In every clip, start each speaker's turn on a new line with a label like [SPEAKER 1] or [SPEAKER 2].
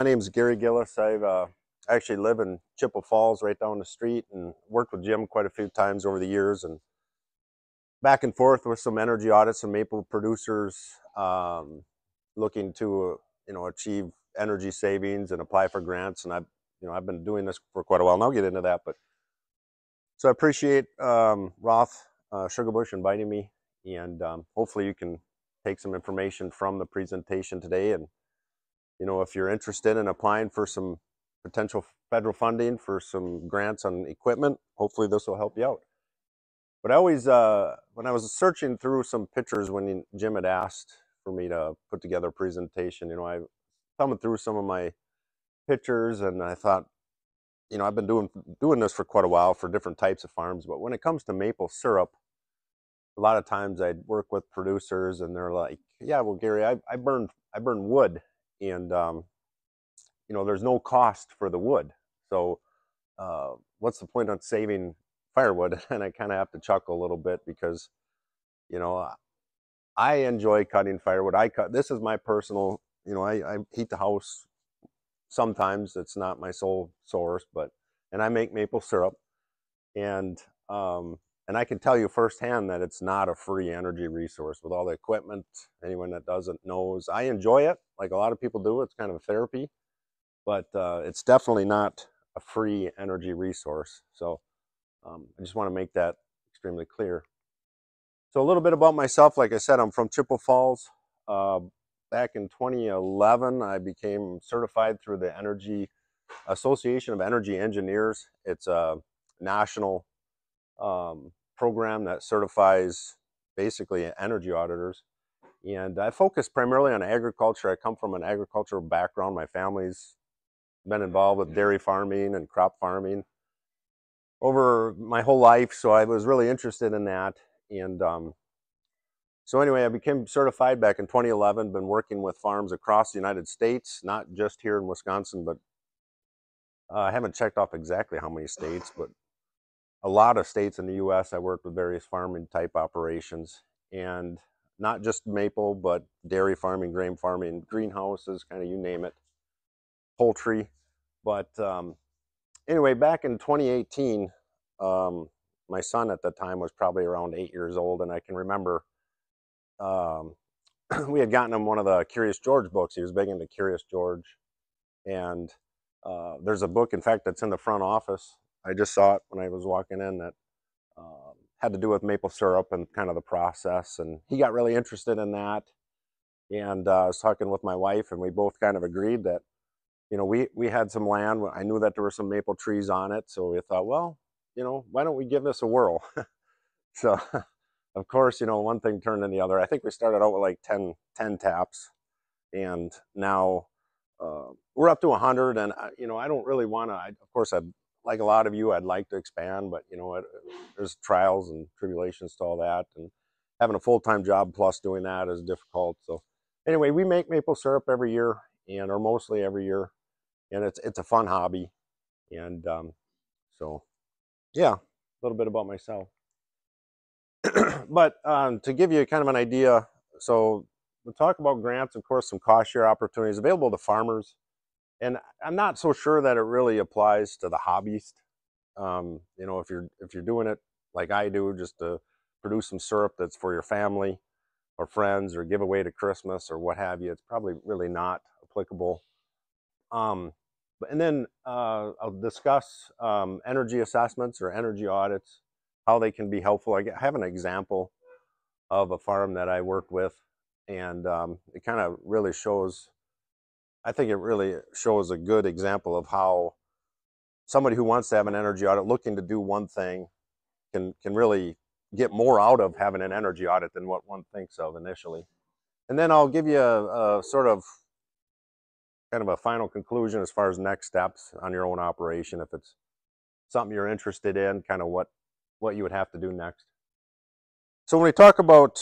[SPEAKER 1] My name's Gary Giles. I actually live in Chippewa Falls, right down the street, and worked with Jim quite a few times over the years, and back and forth with some energy audits, some maple producers looking to achieve energy savings and apply for grants. And I've been doing this for quite a while, and I'll get into that. But so I appreciate Roth Sugarbush inviting me, and hopefully you can take some information from the presentation today. And if you're interested in applying for some potential federal funding for some grants on equipment, hopefully this will help you out. But I always, when I was searching through some pictures when Jim had asked for me to put together a presentation, I thumbed through some of my pictures, and I thought, I've been doing this for quite a while for different types of farms. But when it comes to maple syrup, a lot of times I'd work with producers, and they're like, "Yeah, well, Gary, I burn wood, and there's no cost for the wood. So what's the point on saving firewood?" And I kind of have to chuckle a little bit because, you know, I enjoy cutting firewood. This is my personal, I heat the house. Sometimes it's not my sole source, and I make maple syrup, and, and I can tell you firsthand that it's not a free energy resource with all the equipment. Anyone that doesn't knows I enjoy it like a lot of people do. It's kind of a therapy, but it's definitely not a free energy resource. So I just want to make that extremely clear. So a little bit about myself. Like I said, I'm from Chippewa Falls. Uh, Back in 2011, I became certified through the Association of Energy Engineers. It's a national program that certifies basically energy auditors. And I focus primarily on agriculture. I come from an agricultural background. My family's been involved with dairy farming and crop farming over my whole life, so I was really interested in that. And so anyway, I became certified back in 2011. Been working with farms across the United States, not just here in Wisconsin, but I haven't checked off exactly how many states, but a lot of states in the U.S. I worked with various farming type operations, and not just maple, but dairy farming, grain farming, greenhouses, kind of you name it, poultry. But anyway, back in 2018, my son at the time was probably around 8 years old, and I can remember um, we had gotten him one of the Curious George books. He was big into Curious George, and there's a book, in fact, that's in the front office. I just saw it when I was walking in, that had to do with maple syrup and kind of the process, and he got really interested in that. And I was talking with my wife, and we both kind of agreed that we had some land. I knew that there were some maple trees on it, so we thought, well, why don't we give this a whirl? So, of course, one thing turned into the other. I think we started out with like 10 taps, and now we're up to 100. And I don't really want to. Of course, like a lot of you, I'd like to expand, but there's trials and tribulations to all that, and having a full-time job plus doing that is difficult. So, anyway, we make maple syrup every year, or mostly every year, and it's a fun hobby. And so yeah, a little bit about myself. But to give you kind of an idea, so we'll talk about grants, of course, some cost share opportunities available to farmers, and I'm not so sure that it really applies to the hobbyist. If you're doing it like I do, just to produce some syrup that's for your family or friends or give away to Christmas or what have you, it's probably really not applicable. Um, and then I'll discuss energy assessments or energy audits, how they can be helpful. I have an example of a farm that I worked with, and it kind of really shows, I think it really shows a good example of how somebody who wants to have an energy audit, looking to do one thing, can really get more out of having an energy audit than what one thinks of initially. And then I'll give you a sort of kind of a final conclusion as far as next steps on your own operation, if it's something you're interested in, kind of what you would have to do next. So when we talk about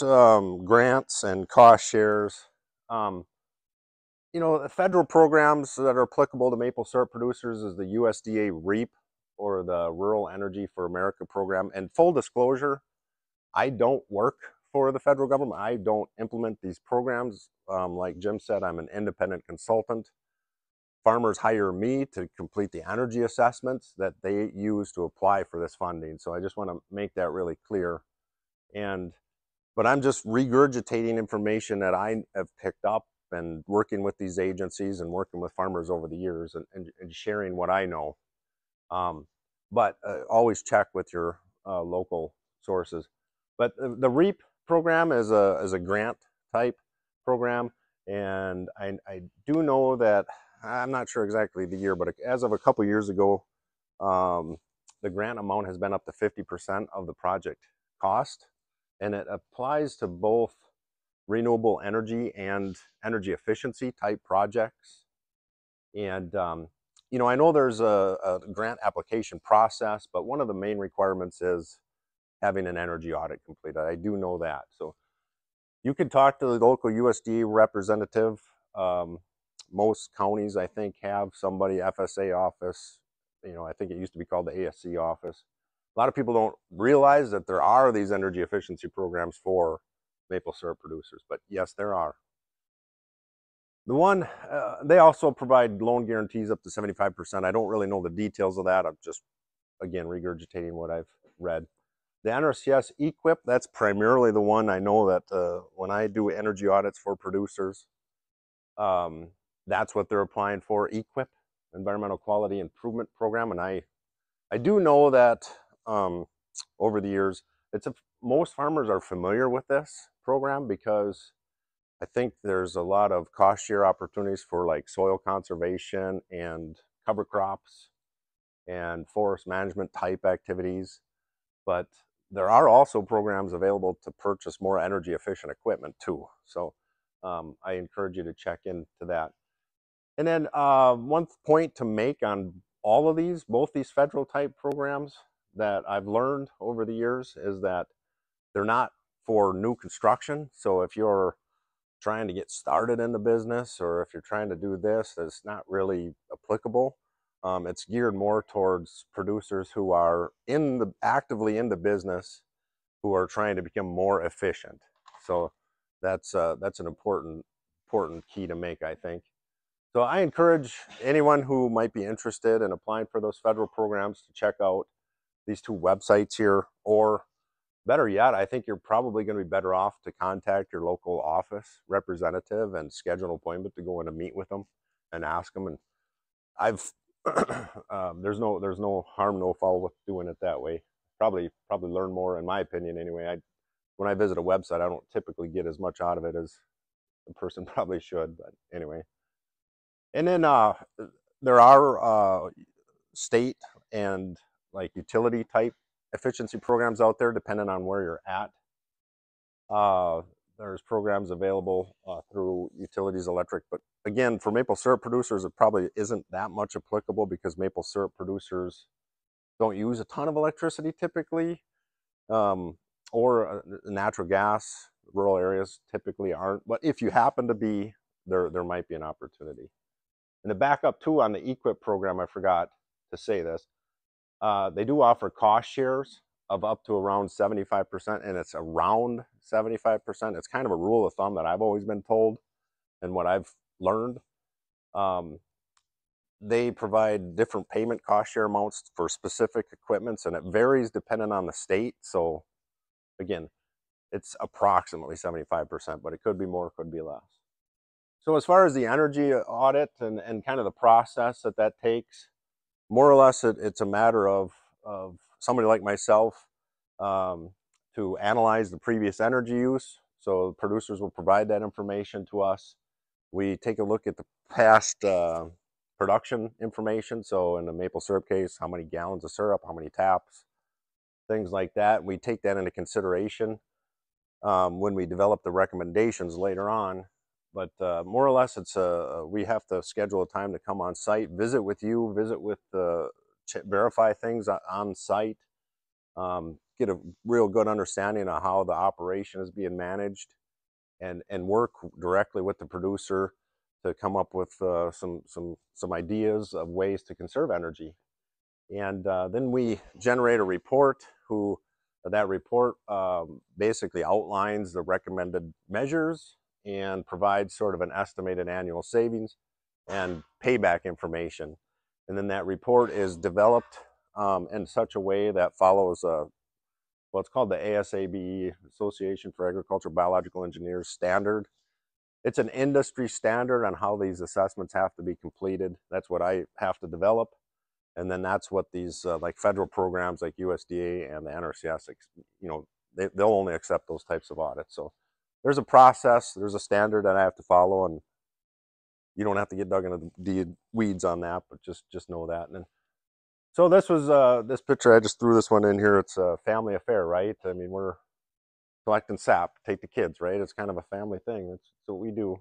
[SPEAKER 1] grants and cost shares, the federal programs that are applicable to maple syrup producers is the USDA REAP, or the Rural Energy for America program. And full disclosure, I don't work for the federal government. I don't implement these programs. Like Jim said, I'm an independent consultant. farmers hire me to complete the energy assessments that they use to apply for this funding. So I just want to make that really clear. But I'm just regurgitating information that I have picked up and working with these agencies and working with farmers over the years, and sharing what I know. But always check with your local sources. But the REAP program is a grant type program, and I do know that, I'm not sure exactly the year, but as of a couple years ago, the grant amount has been up to 50% of the project cost, and it applies to both renewable energy and energy efficiency type projects. And I know there's a grant application process, but one of the main requirements is having an energy audit completed. I do know that. So you can talk to the local USDA representative. Most counties, I think, have somebody, FSA office. I think it used to be called the ASC office. A lot of people don't realize that there are these energy efficiency programs for maple syrup producers, but yes, there are. They also provide loan guarantees up to 75%. I don't really know the details of that. I'm just, again, regurgitating what I've read. The NRCS EQIP, that's primarily the one I know that when I do energy audits for producers, that's what they're applying for, EQIP, Environmental Quality Improvement Program. And I do know that over the years, most farmers are familiar with this program, because I think there's a lot of cost share opportunities for like soil conservation and cover crops and forest management type activities. But there are also programs available to purchase more energy efficient equipment too. So I encourage you to check into that. And then one point to make on all of these, both these federal type programs that I've learned over the years, is that they're not for new construction. So if you're trying to get started in the business, or if you're trying to do this, that's not really applicable. It's geared more towards producers who are actively in the business, who are trying to become more efficient. So that's an important key to make, I think. So I encourage anyone who might be interested in applying for those federal programs to check out these two websites here, or better yet, I think you're probably going to be better off to contact your local office representative and schedule an appointment to go in and meet with them and ask them. And there's no harm, no foul with doing it that way. Probably learn more, in my opinion anyway. When I visit a website, I don't typically get as much out of it as the person probably should, but anyway. And then there are state and like utility type efficiency programs out there, depending on where you're at. There's programs available through utilities, electric, but again, for maple syrup producers, it probably isn't that much applicable, because maple syrup producers don't use a ton of electricity typically, or natural gas. Rural areas typically aren't, but if you happen to be, there might be an opportunity. And to back up too, on the EQIP program, I forgot to say this. They do offer cost shares of up to around 75%, and it's around 75%. It's kind of a rule of thumb that I've always been told and what I've learned. They provide different payment cost share amounts for specific equipments, and it varies depending on the state. So again, it's approximately 75%, but it could be more, could be less. So as far as the energy audit and kind of the process that takes, more or less it's a matter of somebody like myself to analyze the previous energy use. So producers will provide that information to us. We take a look at the past production information. So in the maple syrup case, how many gallons of syrup, how many taps, things like that. We take that into consideration when we develop the recommendations later on. But more or less, it's we have to schedule a time to come on site, visit with verify things on site, get a real good understanding of how the operation is being managed, and work directly with the producer to come up with some ideas of ways to conserve energy. And then we generate a report. That report basically outlines the recommended measures and provides sort of an estimated annual savings. and payback information. And then that report is developed in such a way that follows what's called the ASABE, Association for Agricultural Biological Engineers standard. It's an industry standard on how these assessments have to be completed. That's what I have to develop. And then that's what these like federal programs like USDA and the NRCS, you know, they'll only accept those types of audits. So there's a process, there's a standard that I have to follow, and you don't have to get dug into the weeds on that, but just know that. And then, so this was this picture, I just threw this one in here. It's a family affair, right? I mean, we're collecting sap, take the kids, right? It's kind of a family thing. That's what we do.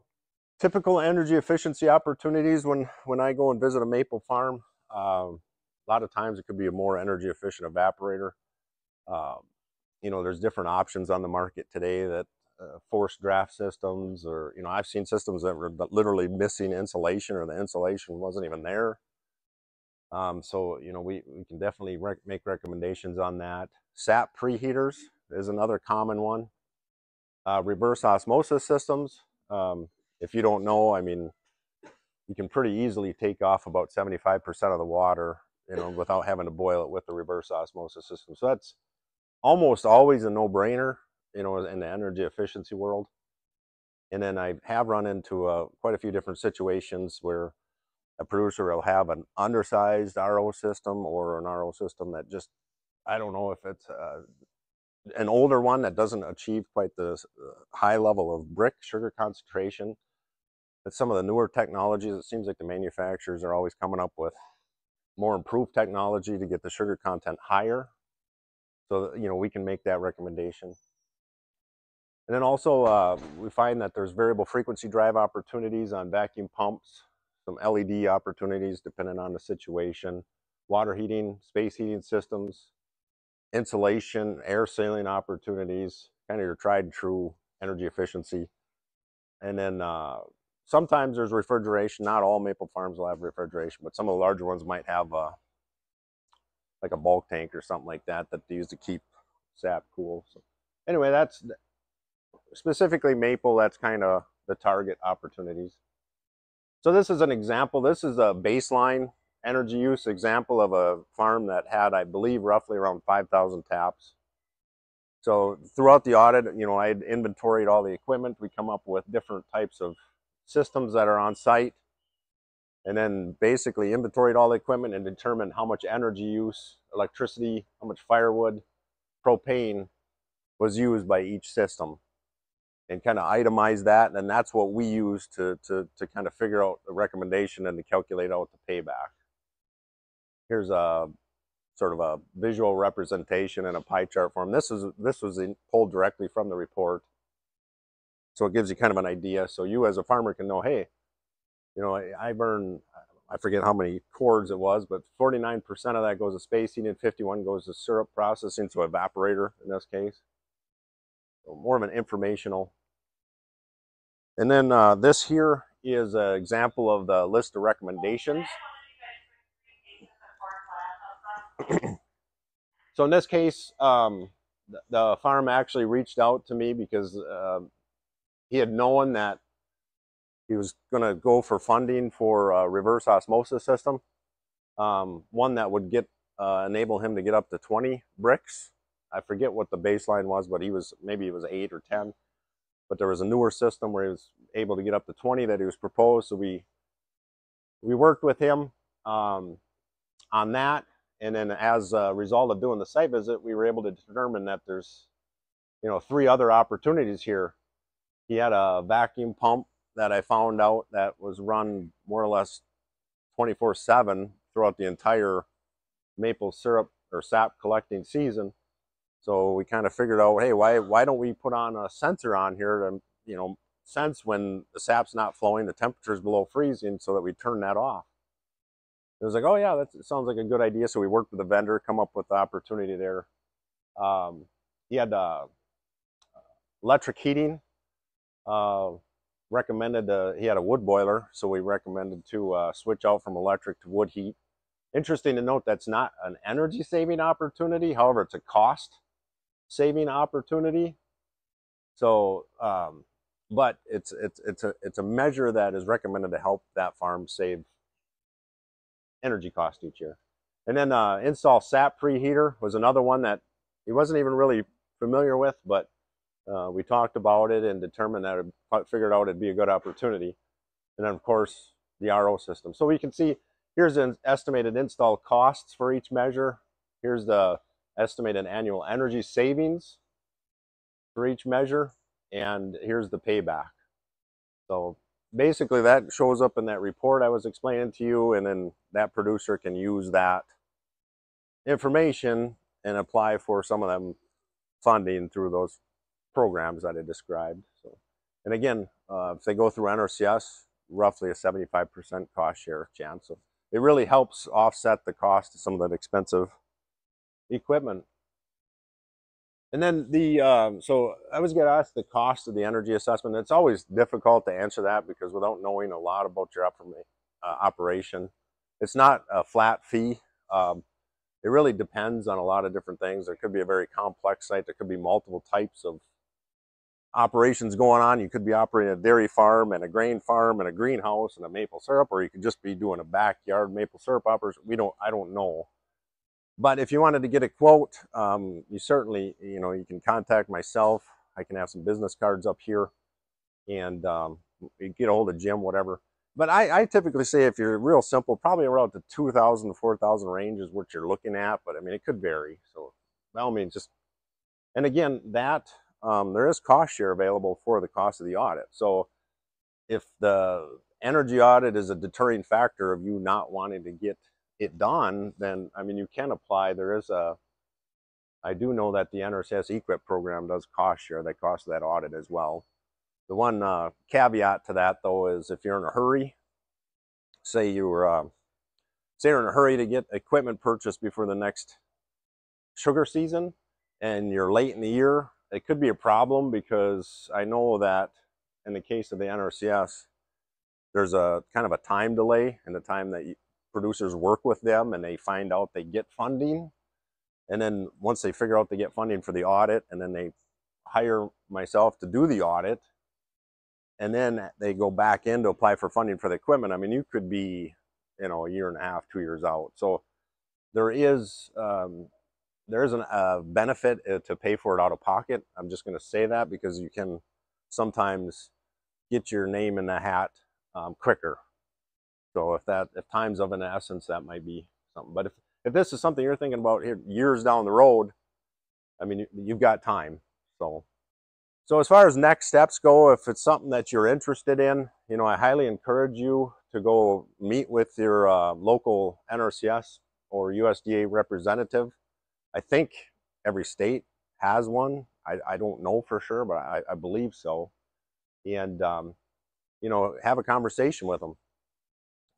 [SPEAKER 1] Typical energy efficiency opportunities when I go and visit a maple farm. A lot of times it could be a more energy efficient evaporator. You know, there's different options on the market today that forced draft systems, or, you know, I've seen systems that were literally missing insulation, or the insulation wasn't even there. So, you know, we can definitely make recommendations on that. Sap preheaters is another common one. Reverse osmosis systems. If you don't know, I mean, you can pretty easily take off about 75% of the water, you know, without having to boil it with the reverse osmosis system. So that's almost always a no-brainer, you know, in the energy efficiency world. And then I have run into quite a few different situations where a producer will have an undersized RO system, or an RO system that just, I don't know if it's an older one that doesn't achieve quite the high level of brick sugar concentration. But some of the newer technologies, it seems like the manufacturers are always coming up with more improved technology to get the sugar content higher. So, you know, we can make that recommendation. And then also we find that there's variable frequency drive opportunities on vacuum pumps, some LED opportunities depending on the situation, water heating, space heating systems, insulation, air sealing opportunities, kind of your tried and true energy efficiency. And then sometimes there's refrigeration. Not all maple farms will have refrigeration, but some of the larger ones might have like a bulk tank or something like that that they use to keep sap cool. So anyway, that's specifically maple. That's kind of the target opportunities. So this is an example. This is a baseline energy use example of a farm that had, I believe, roughly around 5,000 taps. So throughout the audit, you know, I had inventoried all the equipment. We come up with different types of systems that are on site, and then basically inventoried all the equipment and determined how much energy use, electricity, how much firewood, propane was used by each system, and kind of itemize that. And then that's what we use to kind of figure out the recommendation and to calculate out the payback. Here's a sort of a visual representation in a pie chart form. This was pulled directly from the report. So it gives you kind of an idea. So you as a farmer can know, hey, you know, I burn, I forget how many cords it was, but 49% of that goes to space heating, 51 goes to syrup processing, so evaporator in this case. So more of an informational. And then this here is an example of the list of recommendations. So in this case, the farm actually reached out to me because he had known that he was going to go for funding for a reverse osmosis system, one that would enable him to get up to 20 bricks. I forget what the baseline was, but maybe it was 8 or 10. But there was a newer system where he was able to get up to 20 that he was proposed. So we worked with him on that. And then as a result of doing the site visit, we were able to determine that there's, you know, 3 other opportunities here. He had a vacuum pump that I found out that was run more or less 24/7 throughout the entire maple syrup or sap collecting season. So we kind of figured out, hey, why don't we put on a sensor on here to, you know, sense when the sap's not flowing, the temperature's below freezing, so that we turn that off. It was like, oh yeah, that sounds like a good idea. So we worked with the vendor, come up with the opportunity there. He had electric heating. Recommended he had a wood boiler, so we recommended to switch out from electric to wood heat. Interesting to note, that's not an energy saving opportunity. However, it's a cost saving opportunity. So but it's a measure that is recommended to help that farm save energy cost each year. And then install sap preheater was another one that he wasn't even really familiar with, but we talked about it and determined that figured out it'd be a good opportunity. And then of course the RO system. So we can see here's an estimated install costs for each measure. Here's the estimated annual energy savings for each measure, and here's the payback. So basically that shows up in that report I was explaining to you, and then that producer can use that information and apply for some of them funding through those programs that I described. So, and again, if they go through NRCS, roughly a 75% cost share chance. So it really helps offset the cost of some of that expensive equipment. And then so I was going to ask the cost of the energy assessment. It's always difficult to answer that because without knowing a lot about your operation, it's not a flat fee. It really depends on a lot of different things. There could be a very complex site. There could be multiple types of operations going on. You could be operating a dairy farm and a grain farm and a greenhouse and a maple syrup, or you could just be doing a backyard maple syrup operation. I don't know. But if you wanted to get a quote, you certainly, you can contact myself. I can have some business cards up here, and you get a hold of Jim, whatever. But I typically say if you're real simple, probably around the 2,000 to 4,000 range is what you're looking at. But I mean, it could vary. So by all means, and again, that there is cost share available for the cost of the audit. So if the energy audit is a deterring factor of you not wanting to get it done, then I mean, you can apply. I do know that the NRCS EQIP program does cost share that cost of that audit as well. The one caveat to that, though, is if you're in a hurry, say you're in a hurry to get equipment purchased before the next sugar season, and you're late in the year, it could be a problem because I know that in the case of the NRCS, there's a kind of a time delay in the time that producers work with them and they find out they get funding. And then once they figure out they get funding for the audit, and then they hire myself to do the audit, and then they go back in to apply for funding for the equipment. I mean, you could be, a year and a half, 2 years out. So there is a benefit to pay for it out of pocket. I'm just going to say that because you can sometimes get your name in the hat quicker. So if time's of an essence, that might be something. But if this is something you're thinking about here years down the road, I mean, you've got time. So as far as next steps go, if it's something that you're interested in, I highly encourage you to go meet with your local NRCS or USDA representative. I think every state has one. I don't know for sure, but I believe so. And, have a conversation with them.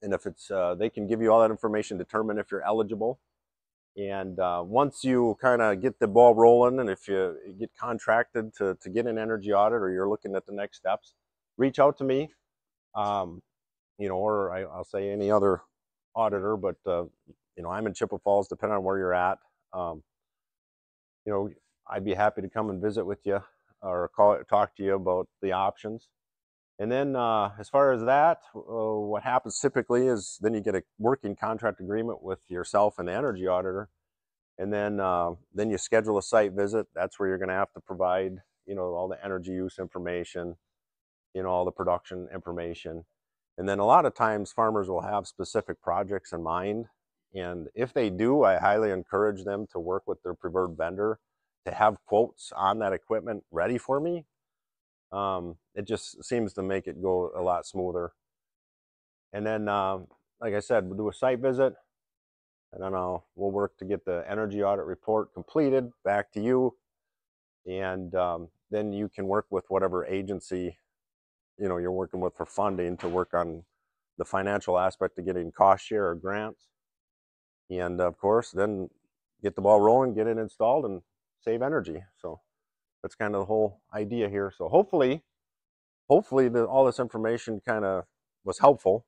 [SPEAKER 1] And if it's, they can give you all that information, determine if you're eligible. And once you kind of get the ball rolling, and if you get contracted to get an energy audit, or you're looking at the next steps, reach out to me, or I'll say any other auditor, but, I'm in Chippewa Falls, depending on where you're at. I'd be happy to come and visit with you or talk to you about the options. And then as far as that, what happens typically is then you get a working contract agreement with yourself and the energy auditor. And then you schedule a site visit. That's where you're going to have to provide, all the energy use information, all the production information. And then a lot of times farmers will have specific projects in mind. And if they do, I highly encourage them to work with their preferred vendor to have quotes on that equipment ready for me. It just seems to make it go a lot smoother. And then, like I said, we'll do a site visit, and then we'll work to get the energy audit report completed back to you. And then you can work with whatever agency, you're working with for funding to work on the financial aspect of getting cost share or grants. And of course, then get the ball rolling, get it installed, and save energy. So that's kind of the whole idea here. So hopefully all this information kind of was helpful.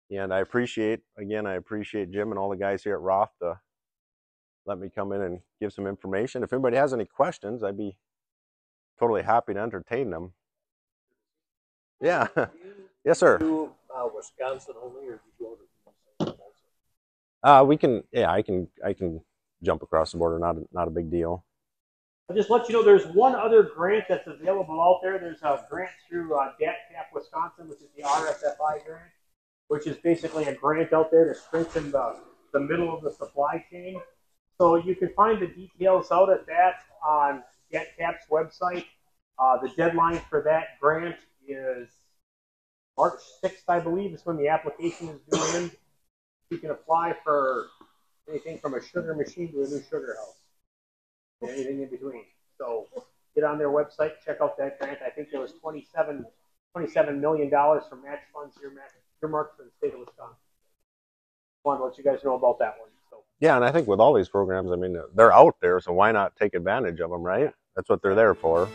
[SPEAKER 1] And I appreciate Jim and all the guys here at Roth to let me come in and give some information. If anybody has any questions, I'd be totally happy to entertain them. Yeah. Yes, sir.
[SPEAKER 2] Do Wisconsin only, or do you go to also?
[SPEAKER 1] We can. Yeah, I can jump across the border. Not a big deal.
[SPEAKER 2] I'll just let you know there's one other grant that's available out there. There's a grant through DATCAP Wisconsin, which is the RSFI grant, which is basically a grant out there to strengthen the middle of the supply chain. So you can find the details out at that on DATCAP's website. The deadline for that grant is March 6th, I believe, is when the application is due in. You can apply for anything from a sugar machine to a new sugar house and anything in between. So get on their website, check out that grant. I think there was $27 million for match funds earmarked for the state of Wisconsin. Want to let you guys know about that one. So
[SPEAKER 1] Yeah, and I think with all these programs, I mean, they're out there, so why not take advantage of them, right? That's what they're there for.